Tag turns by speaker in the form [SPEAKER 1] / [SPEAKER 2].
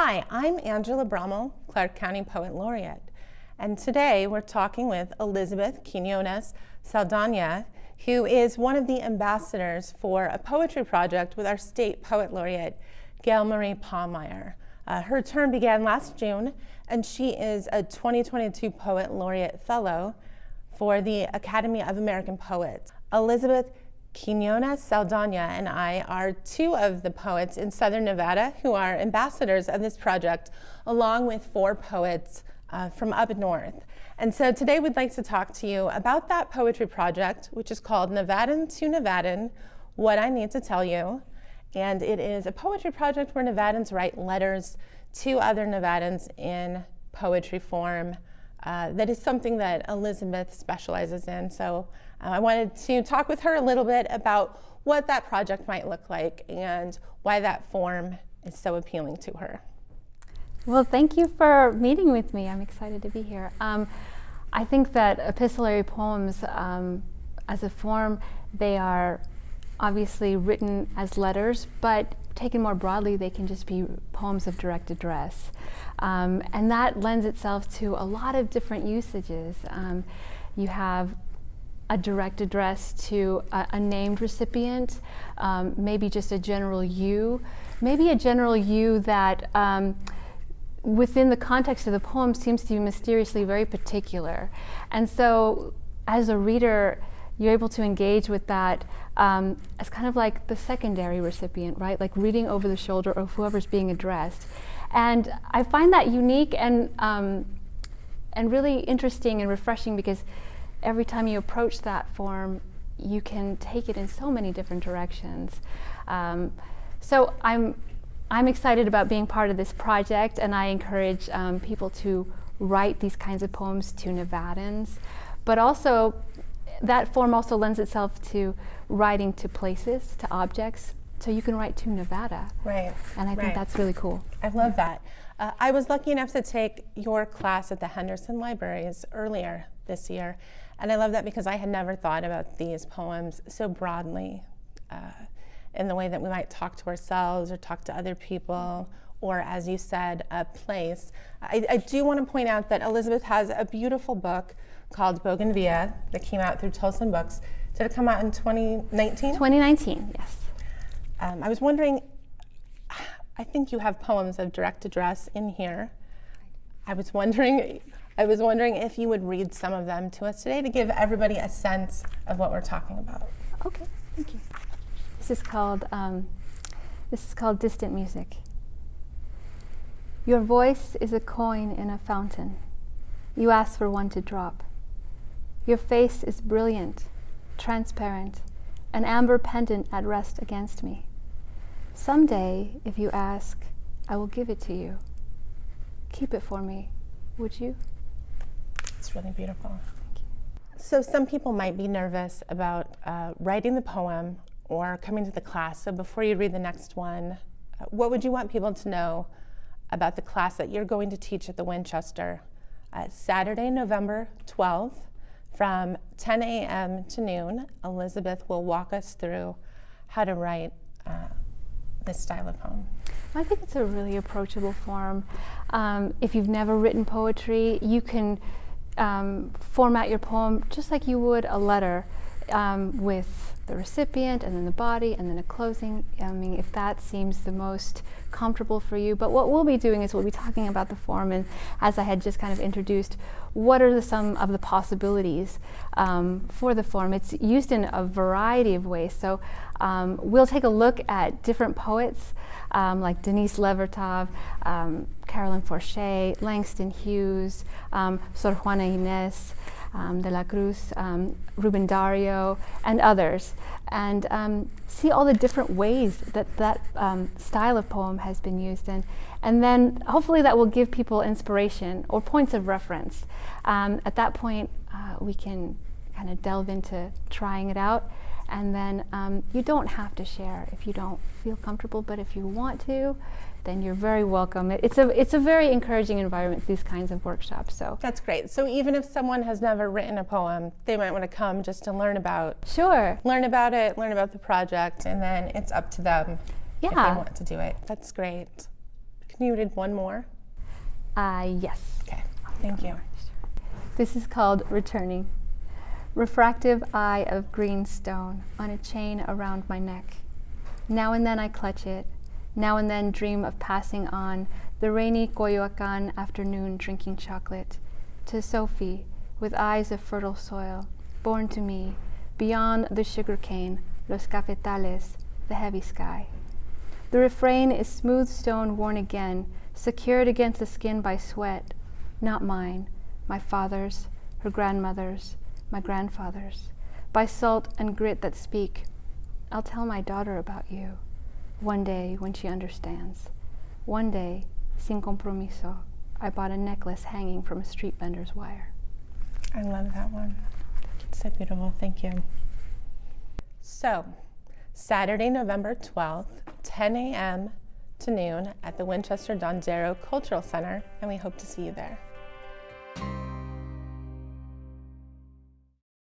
[SPEAKER 1] Hi, I'm Angela Brummel, Clark County Poet Laureate, and today we're talking with Elizabeth Quiñones Zaldaña, who is one of the ambassadors for a poetry project with our state poet laureate, Gail Marie Pallmeyer. Her term began last June, and she is a 2022 Poet Laureate Fellow for the Academy of American Poets. Elizabeth Quiñones Zaldaña and I are two of the poets in Southern Nevada who are ambassadors of this project, along with four poets from up north. And so today we'd like to talk to you about that poetry project, which is called Nevadan to Nevadan, What I Need to Tell You. And it is a poetry project where Nevadans write letters to other Nevadans in poetry form. That is something that Elizabeth specializes in. So I wanted to talk with her a little bit about what that project might look like and why that form is so appealing to her.
[SPEAKER 2] Well, thank you for meeting with me. I'm excited to be here. I think that epistolary poems, as a form, they are obviously written as letters, but taken more broadly, they can just be poems of direct address. And that lends itself to a lot of different usages. You have a direct address to a named recipient, maybe just a general you, maybe a general you that within the context of the poem seems to be mysteriously very particular. And so as a reader, you're able to engage with that as kind of like the secondary recipient, right? Like reading over the shoulder of whoever's being addressed. And I find that unique and really interesting and refreshing, because every time you approach that form, you can take it in so many different directions. So I'm excited about being part of this project, and I encourage people to write these kinds of poems to Nevadans. But also, that form also lends itself to writing to places, to objects, so you can write to Nevada.
[SPEAKER 1] Right.
[SPEAKER 2] And I think that's really cool.
[SPEAKER 1] I love that. I was lucky enough to take your class at the Henderson Libraries earlier this year, and I love that because I had never thought about these poems so broadly in the way that we might talk to ourselves or talk to other people, or, as you said, a place. I do want to point out that Elizabeth has a beautiful book called Bougainvillea that came out through Tolson Books. Did it come out in 2019?
[SPEAKER 2] 2019, yes.
[SPEAKER 1] I was wondering, I think you have poems of direct address in here. I was wondering if you would read some of them to us today to give everybody a sense of what we're talking about.
[SPEAKER 2] Okay, thank you. This is called Distant Music. Your voice is a coin in a fountain. You ask for one to drop. Your face is brilliant, transparent, an amber pendant at rest against me. Someday, if you ask, I will give it to you. Keep it for me, would you?
[SPEAKER 1] It's really beautiful.
[SPEAKER 2] Thank you.
[SPEAKER 1] So some people might be nervous about writing the poem or coming to the class. So before you read the next one, what would you want people to know about the class that you're going to teach at the Winchester Saturday, November 12th from 10 a.m. to noon? Elizabeth will walk us through how to write this style of poem.
[SPEAKER 2] I think it's a really approachable form. If you've never written poetry, you can format your poem just like you would a letter, with the recipient and then the body and then a closing. I mean, if that seems the most comfortable for you. But what we'll be doing is we'll be talking about the form, and as I had just kind of introduced, what are some of the possibilities for the form. It's used in a variety of ways. So we'll take a look at different poets like Denise Levertov, Carolyn Forche, Langston Hughes, Sor Juana Inés de la Cruz, Ruben Dario, and others, and see all the different ways that style of poem has been used in. And then hopefully that will give people inspiration or points of reference. At that point, we can kind of delve into trying it out. And then you don't have to share if you don't feel comfortable, but if you want to, then you're very welcome. It's a very encouraging environment, these kinds of workshops. So
[SPEAKER 1] that's great. So even if someone has never written a poem, they might want to come just to learn about learn about it, learn about the project, and then it's up to them if they want to do it. That's great. Can you read one more?
[SPEAKER 2] Yes.
[SPEAKER 1] Okay, thank you.
[SPEAKER 2] This is called Returning. Refractive eye of green stone on a chain around my neck. Now and then I clutch it, now and then dream of passing on the rainy Coyoacan afternoon drinking chocolate, to Sophie, with eyes of fertile soil, born to me, beyond the sugarcane, los cafetales, the heavy sky. The refrain is smooth stone worn again, secured against the skin by sweat, not mine, my father's, her grandmother's, my grandfather's, by salt and grit that speak, I'll tell my daughter about you, one day when she understands. One day, sin compromiso, I bought a necklace hanging from a street vendor's wire.
[SPEAKER 1] I love that one. It's so beautiful, thank you. So, Saturday, November 12th, 10 a.m. to noon at the Winchester Dondero Cultural Center, and we hope to see you there.